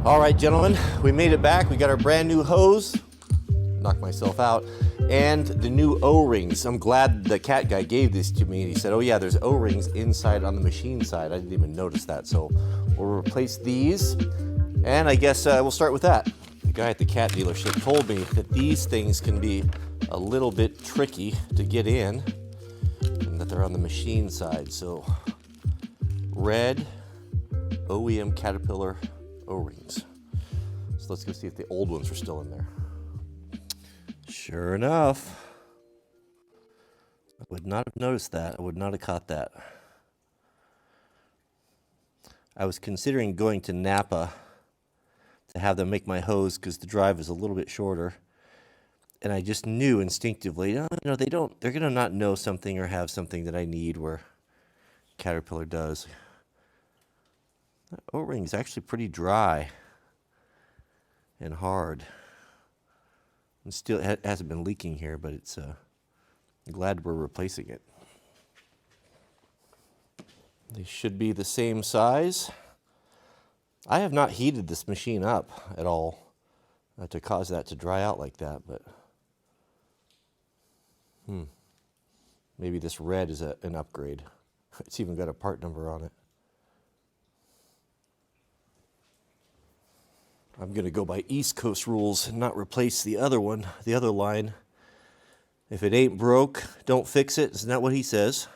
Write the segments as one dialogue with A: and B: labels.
A: All right, gentlemen, we made it back. We got our brand new hose, knocked myself out, and the new O-rings. I'm glad the CAT guy gave this to me. He said, oh yeah, there's O-rings inside on the machine side. I didn't even notice that. So we'll replace these, and I guess we'll start with that. The guy at the CAT dealership told me that these things can be a little bit tricky to get in, and that they're on the machine side. So red OEM Caterpillar O-rings. So let's go see if the old ones are still in there. Sure enough, I would not have noticed that. I would not have caught that. I was considering going to Napa to have them make my hose because the drive is a little bit shorter. And I just knew instinctively, they're going to not know something or have something that I need where Caterpillar does. That O-ring is actually pretty dry and hard. And still, it hasn't been leaking here, but it's I'm glad we're replacing it. They should be the same size. I have not heated this machine up at all to cause that to dry out like that, but maybe this red is an upgrade. It's even got a part number on it. I'm going to go by East Coast rules and not replace the other one, the other line. If it ain't broke, don't fix it. Isn't that what he says?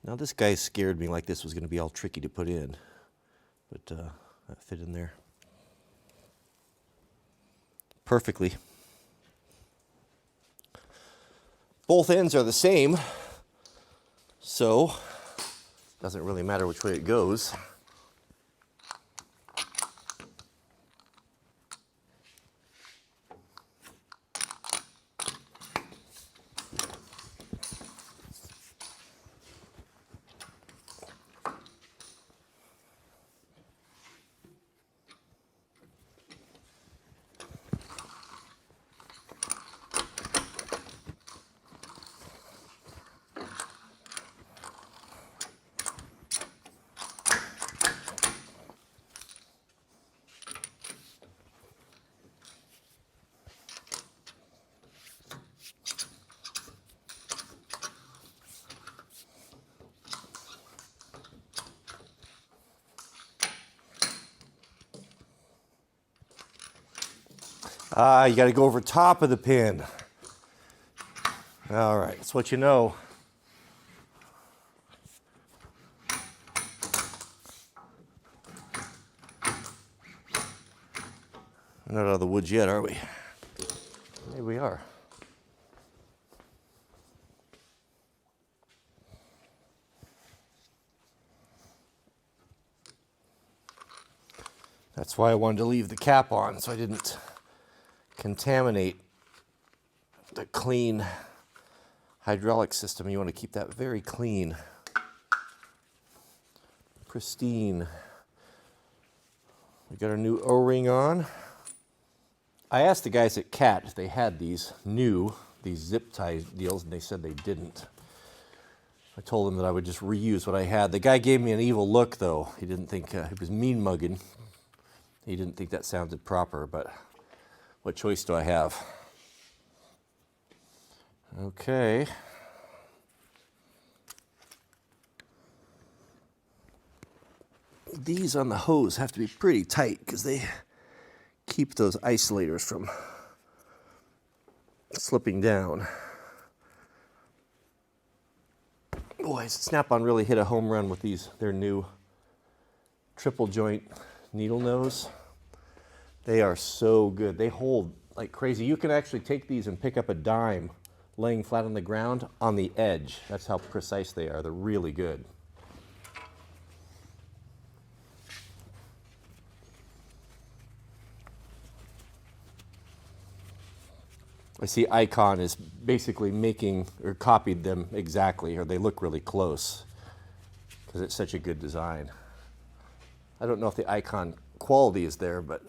A: Now this guy scared me like this was going to be all tricky to put in. But that fit in there perfectly. Both ends are the same, so it doesn't really matter which way it goes. You got to go over top of the pin. All right, that's what you know. We're not out of the woods yet, are we? Maybe we are. That's why I wanted to leave the cap on, so I didn't contaminate the clean hydraulic system. You want to keep that very clean, pristine. We got our new O-ring on. I asked the guys at CAT if they had these zip tie deals, and they said they didn't. I told them that I would just reuse what I had. The guy gave me an evil look, though. He didn't think, he was mean mugging. He didn't think that sounded proper, but what choice do I have? Okay. These on the hose have to be pretty tight because they keep those isolators from slipping down. Boy, Snap-on really hit a home run with their new triple joint needle nose. They are so good. They hold like crazy. You can actually take these and pick up a dime laying flat on the ground on the edge. That's how precise they are. They're really good. I see Icon is basically making or copied them exactly, or they look really close because it's such a good design. I don't know if the Icon quality is there, but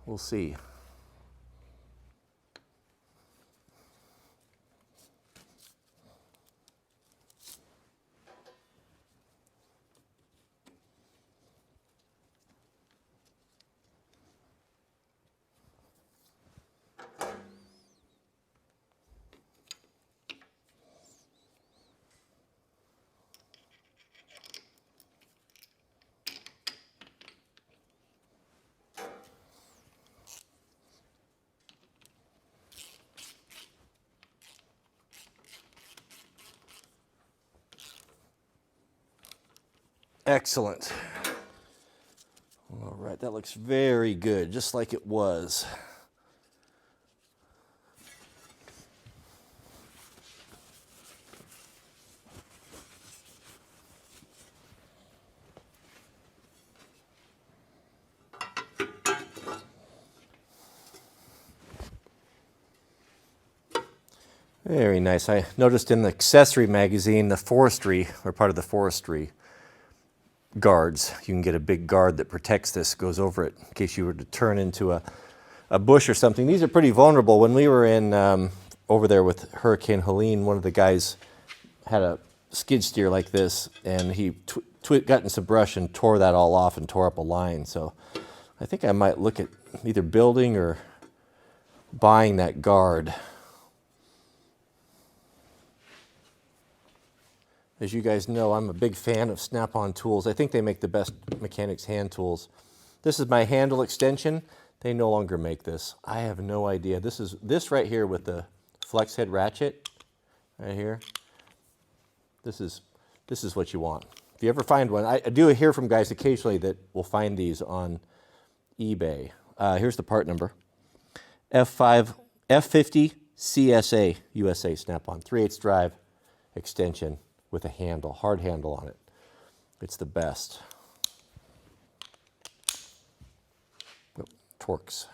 A: we'll see. Excellent. All right, that looks very good, just like it was. Very nice. I noticed in the accessory magazine, the forestry, or part of the forestry guards, you can get a big guard that protects this, goes over it in case you were to turn into a bush or something. These are pretty vulnerable. When we were in over there with Hurricane Helene, one of the guys had a skid steer like this, and he got in some brush and tore that all off and tore up a line. So I think I might look at either building or buying that guard. As you guys know, I'm a big fan of Snap-on tools. I think they make the best mechanics hand tools. This is my handle extension. They no longer make this. I have no idea. This right here with the flex head ratchet right here. This is what you want. If you ever find one, I do hear from guys occasionally that will find these on eBay. Here's the part number. F50 CSA USA Snap-on 3/8 drive extension with a handle, hard handle on it. It's the best. Oh, Torx.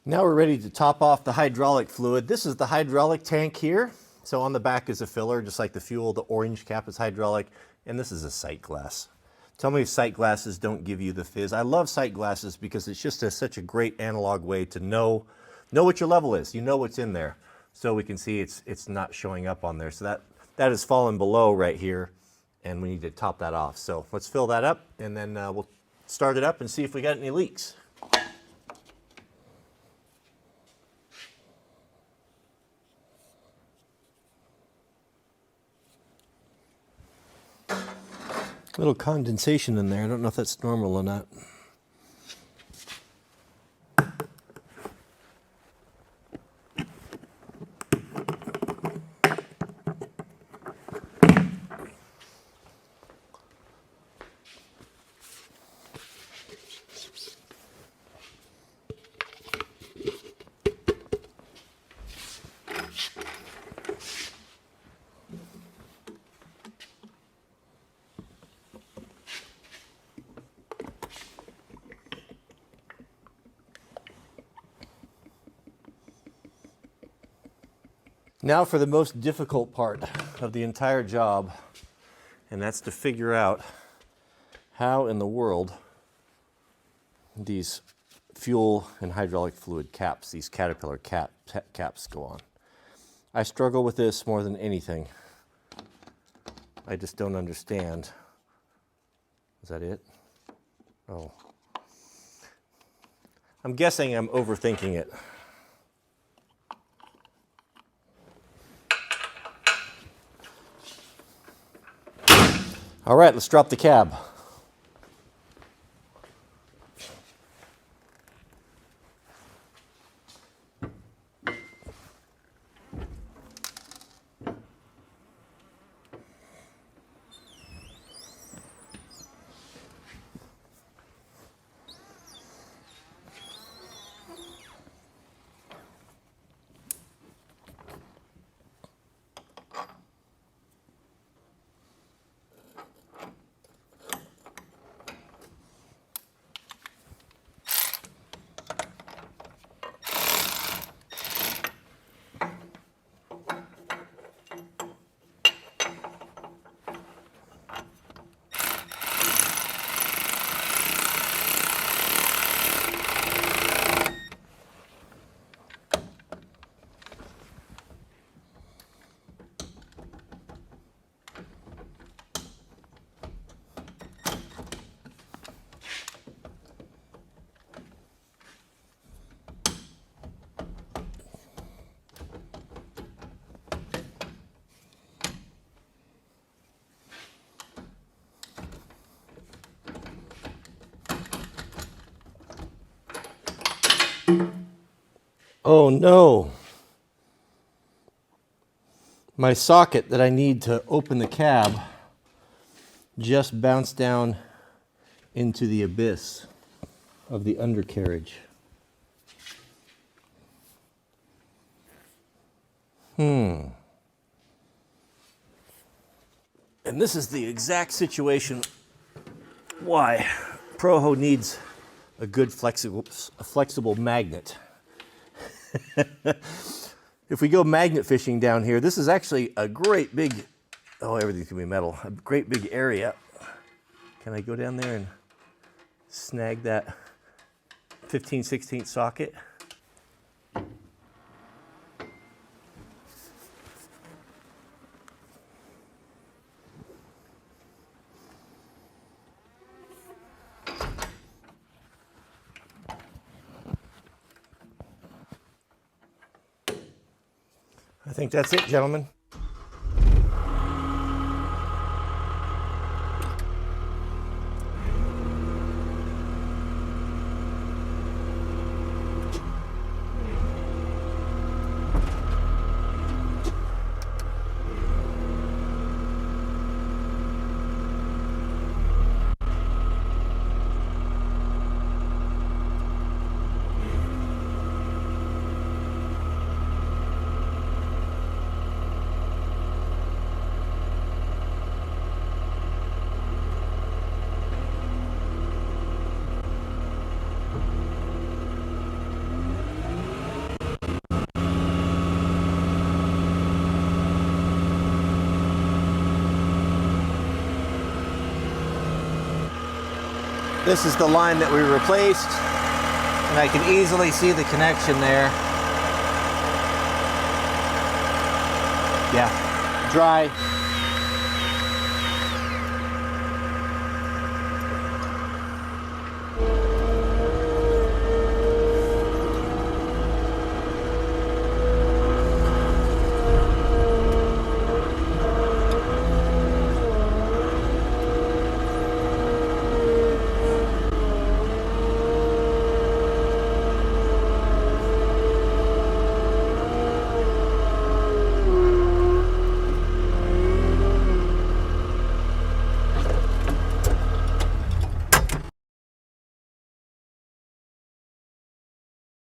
A: Now we're ready to top off the hydraulic fluid. This is the hydraulic tank here. So on the back is a filler, just like the fuel. The orange cap is hydraulic, and this is a sight glass. Tell me if sight glasses don't give you the fizz. I love sight glasses because it's just such a great analog way to know what your level is. You know what's in there. So we can see it's not showing up on there. So that has fallen below right here, and we need to top that off. So let's fill that up, and then we'll start it up and see if we got any leaks. Little condensation in there. I don't know if that's normal or not. Now for the most difficult part of the entire job, and that's to figure out how in the world these fuel and hydraulic fluid caps, these Caterpillar caps go on. I struggle with this more than anything. I just don't understand. Is that it? Oh. I'm guessing I'm overthinking it. All right, let's drop the cab. Oh no. My socket that I need to open the cab just bounced down into the abyss of the undercarriage. And this is the exact situation why Proho needs a good flexible magnet. If we go magnet fishing down here, this is actually a great big, oh, everything's gonna be metal, a great big area. Can I go down there and snag that 15/16 socket? I think that's it, gentlemen. This is the line that we replaced, and I can easily see the connection there. Yeah, dry.